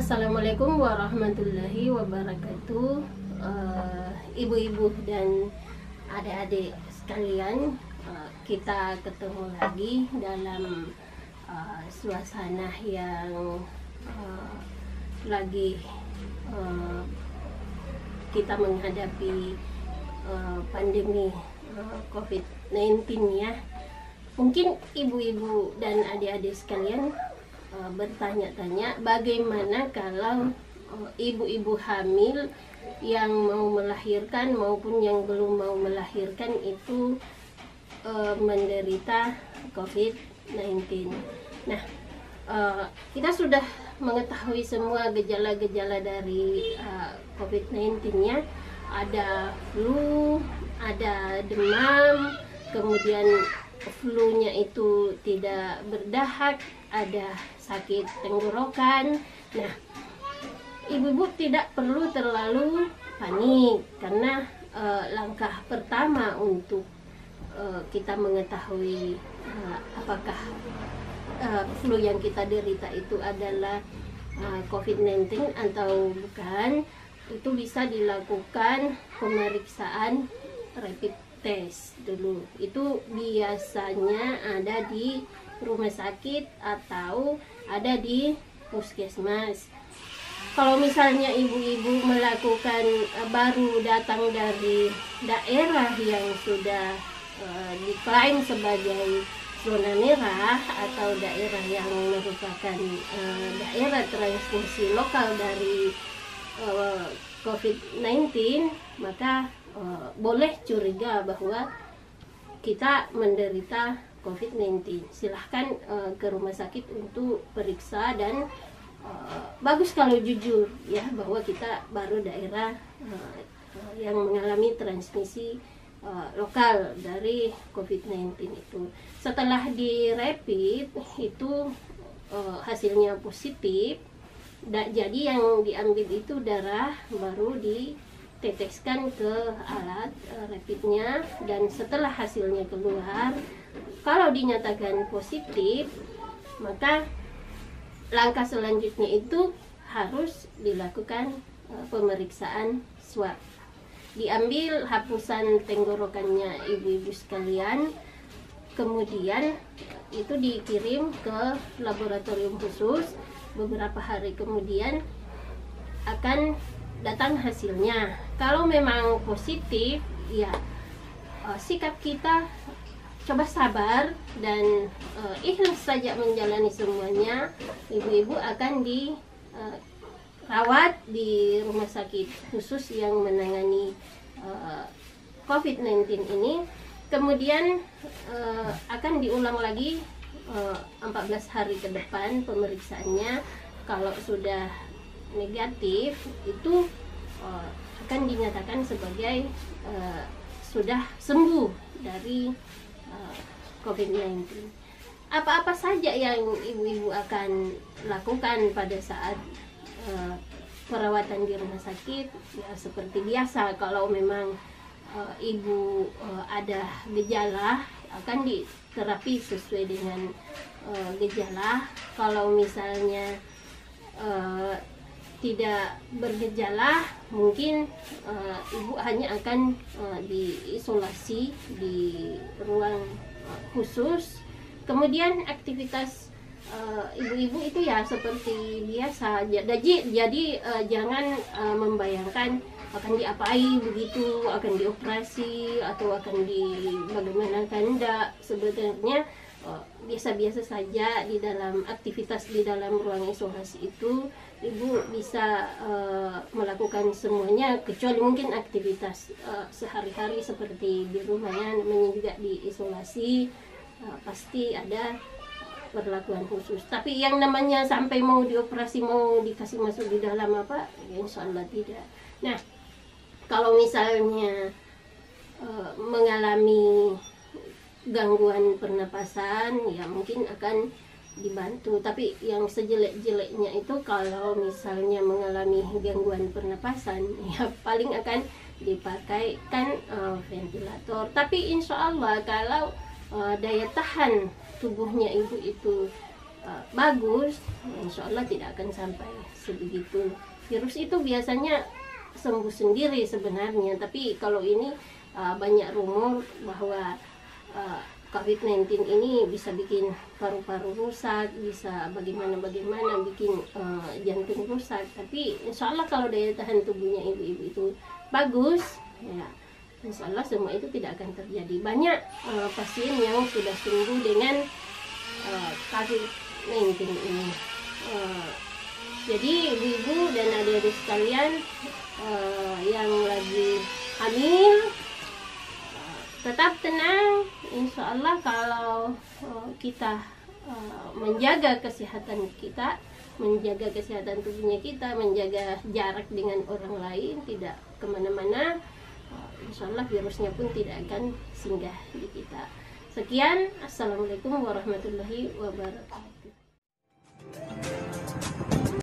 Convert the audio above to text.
Assalamualaikum warahmatullahi wabarakatuh. Ibu-ibu dan adik-adik sekalian, kita ketemu lagi dalam suasana yang lagi kita menghadapi pandemi COVID-19 ya. Mungkin ibu-ibu dan adik-adik sekalian bertanya-tanya, bagaimana kalau ibu-ibu hamil yang mau melahirkan maupun yang belum mau melahirkan itu menderita COVID-19. Nah, kita sudah mengetahui semua gejala-gejala dari COVID-19-nya. Ada flu, ada demam, kemudian flu-nya itu tidak berdahak, ada sakit tenggorokan. Nah, ibu-ibu tidak perlu terlalu panik karena langkah pertama untuk kita mengetahui apakah flu yang kita derita itu adalah COVID-19 atau bukan, itu bisa dilakukan pemeriksaan rapid test dulu. Itu biasanya ada di rumah sakit atau ada di puskesmas. Kalau misalnya ibu-ibu melakukan baru datang dari daerah yang sudah diklaim sebagai zona merah atau daerah yang merupakan daerah transmisi lokal dari COVID-19, maka boleh curiga bahwa kita menderita COVID-19. Silahkan ke rumah sakit untuk periksa dan bagus kalau jujur ya bahwa kita baru daerah yang mengalami transmisi lokal dari COVID-19 itu. Setelah di rapid itu hasilnya positif, jadi yang diambil itu darah, baru diteteskan ke alat rapidnya, dan setelah hasilnya keluar, kalau dinyatakan positif, maka langkah selanjutnya itu harus dilakukan pemeriksaan swab. Diambil hapusan tenggorokannya ibu-ibu sekalian, kemudian itu dikirim ke laboratorium khusus. Beberapa hari kemudian akan datang hasilnya. Kalau memang positif, ya sikap kita coba sabar dan ikhlas saja menjalani semuanya. Ibu-ibu akan dirawat di rumah sakit khusus yang menangani COVID-19 ini. Kemudian akan diulang lagi 14 hari ke depan pemeriksaannya. Kalau sudah negatif, itu akan dinyatakan sebagai sudah sembuh dari COVID-19. Apa-apa saja yang ibu-ibu akan lakukan pada saat perawatan di rumah sakit? Ya seperti biasa, kalau memang ibu ada gejala, akan diterapi sesuai dengan gejala. Kalau misalnya tidak bergejala, mungkin ibu hanya akan diisolasi di ruang khusus. Kemudian aktivitas ibu-ibu itu ya seperti biasa. Jadi jangan membayangkan akan diapai begitu, akan dioperasi atau akan bagaimanakan. Enggak, sebenarnya biasa-biasa saja di dalam aktivitas di dalam ruang isolasi itu. Ibu bisa melakukan semuanya, kecuali mungkin aktivitas sehari-hari seperti di rumah ya, namanya juga diisolasi, pasti ada perlakuan khusus. Tapi yang namanya sampai mau dioperasi, mau dikasih masuk di dalam apa, ya insya Allah tidak. Nah, kalau misalnya mengalami gangguan pernapasan, ya mungkin akan dibantu. Tapi yang sejelek-jeleknya itu kalau misalnya mengalami gangguan pernapasan, ya paling akan dipakaikan ventilator. Tapi insya Allah kalau daya tahan tubuhnya ibu itu bagus, insya Allah tidak akan sampai sebegitu. Virus itu biasanya sembuh sendiri sebenarnya, tapi kalau ini banyak rumor bahwa COVID-19 ini bisa bikin paru-paru rusak, bisa bagaimana bikin jantung rusak. Tapi insya Allah kalau daya tahan tubuhnya ibu-ibu itu bagus, ya insya Allah semua itu tidak akan terjadi. Banyak pasien yang sudah sembuh dengan COVID-19 ini. Jadi ibu-ibu dan adik-adik sekalian yang lagi hamil, tetap tenang. Insya Allah kalau kita menjaga kesehatan kita, menjaga kesehatan tubuhnya kita, menjaga jarak dengan orang lain, tidak kemana-mana, insya Allah virusnya pun tidak akan singgah di kita. Sekian, assalamualaikum warahmatullahi wabarakatuh.